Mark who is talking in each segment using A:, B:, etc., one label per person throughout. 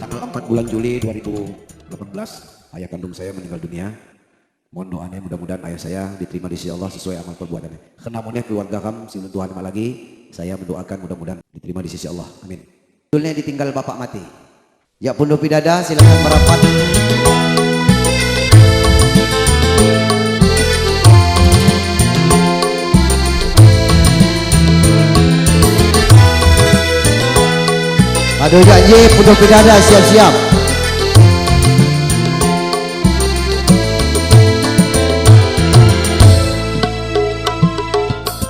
A: Tanggal 4 bulan Juli 2018 ayah kandung saya meninggal dunia. Mohon doanya mudah-mudahan ayah saya diterima di sisi Allah sesuai amal perbuatannya. Kenamunnya keluarga kami si Tuhan lagi, saya mendoakan mudah-mudahan diterima di sisi Allah. Amin.
B: Betulnya ditinggal bapak mati. Ya Pondok Pidada silakan merapat. Aduh janji Pondok Pidada siap-siap.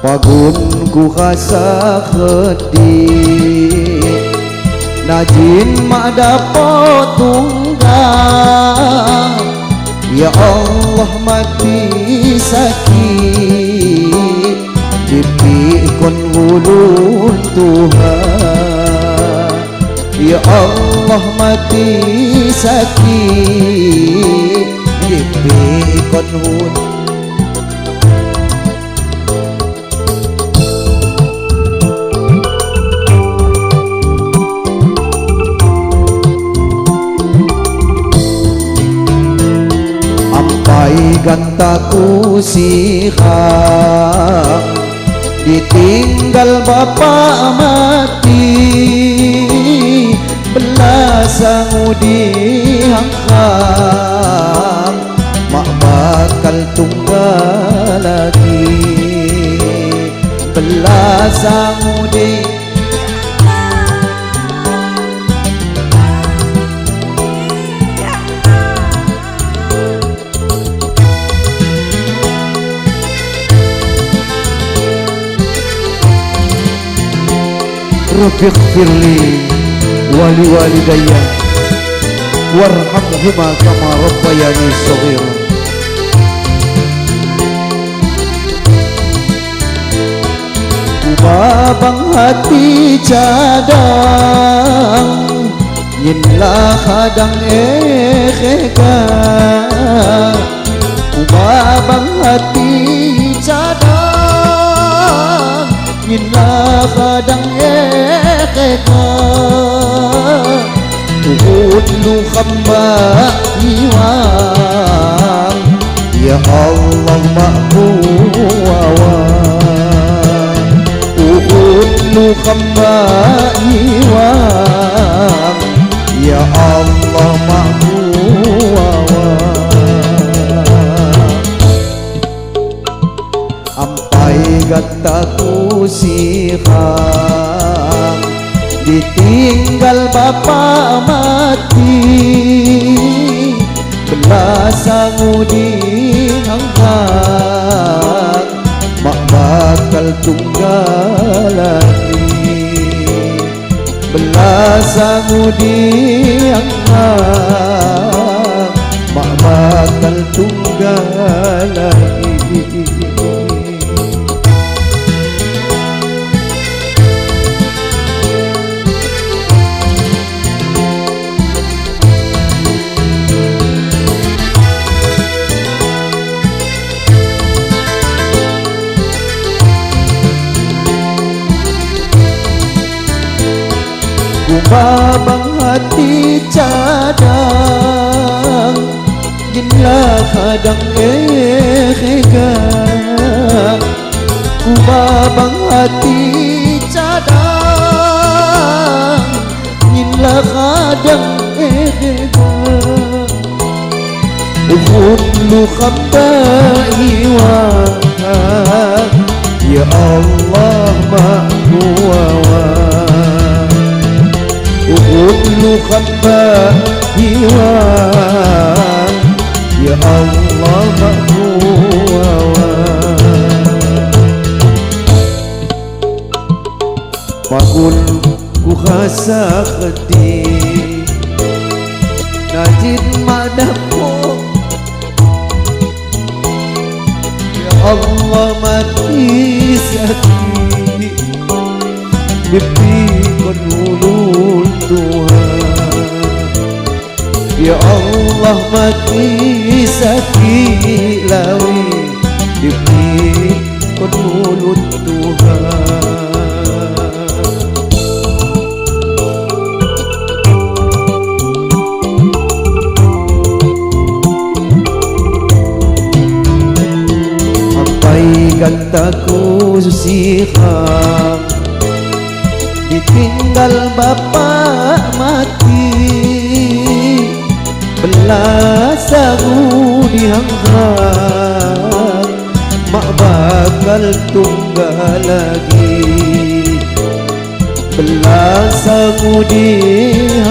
B: Pagun ku khasa khedih Najin mak dapat tunggal. Ya Allah mati sakit dipikun ulun Tuhan. Ya Allah mati sakit dipikun ulun. Gantaku sihang ditinggal bapak mati. Belasang dihangkang mak bakal tunggal lagi. Belasang Rabbi ighfirli wali walidayya warhamhuma kama rabbayani shaghira. Kubabang hati cadang nyinlah kadang ekheka. Kubabang hati cadang nyinlah kadang ekheka. Tuhut lu khamba iwang ya Allah ma'kuwawan. Tuhut lu khamba iwang ya Allah ma'kuwawan. Ampai gataku sihang ditinggal bapak mati. Belasang dihangkang mak bakal tunggal lagi. Belasang dihangkang mak bakal tunggal lagi. Kubabang hati cadang jinlah kadang ekheka. Kubabang hati cadang jinlah kadang ekheka. Uhud lu khabaiwan ya Allah ma'kuwawan. Uhulu khamba hiwan ya Allah ma'kuwawan. Pakul ku khasa khedih najid madaku. Ya Allah mati sakit dipikun ulun Tuhan. Ya Allah mati sakit lawi dipikun ulun Tuhan.
C: sikham, ditinggal bapak mati, belas aku dihangat, mak bakal tunggal lagi. Belas aku dihangat,